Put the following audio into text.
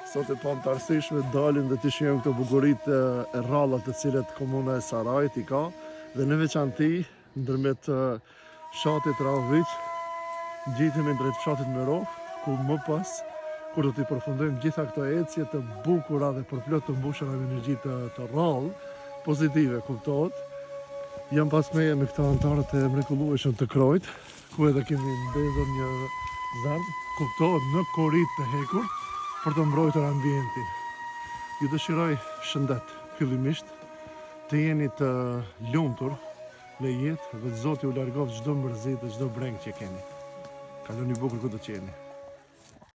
Sot e pam të arsyeshme dalim dhe të shijojmë këto bukuritë e rralla të cilat komuna e Sarajit i ka, dhe në veçanti ndërmjet fshatit Rahović gjitemi drejt fshatit Merov, ku më pas kur do t'i përfundojmë gjitha këto ecje të bukura dhe përplot të mbushura me energji të rrallë, pozitive, kuptohet. Jam pas meje me këta antarët e mrekullueshëm të Krojt, ku edhe kemi mbledhur një zardh, kuptohet, në korrit të hekur për të mbrojtur ambientin. Ju dëshiroj shëndet fillimisht, të jeni të lumtur në jetë dhe Zoti u largoft çdo mërzi dhe çdo breng që keni. Kaloni bukur ku do të qeni.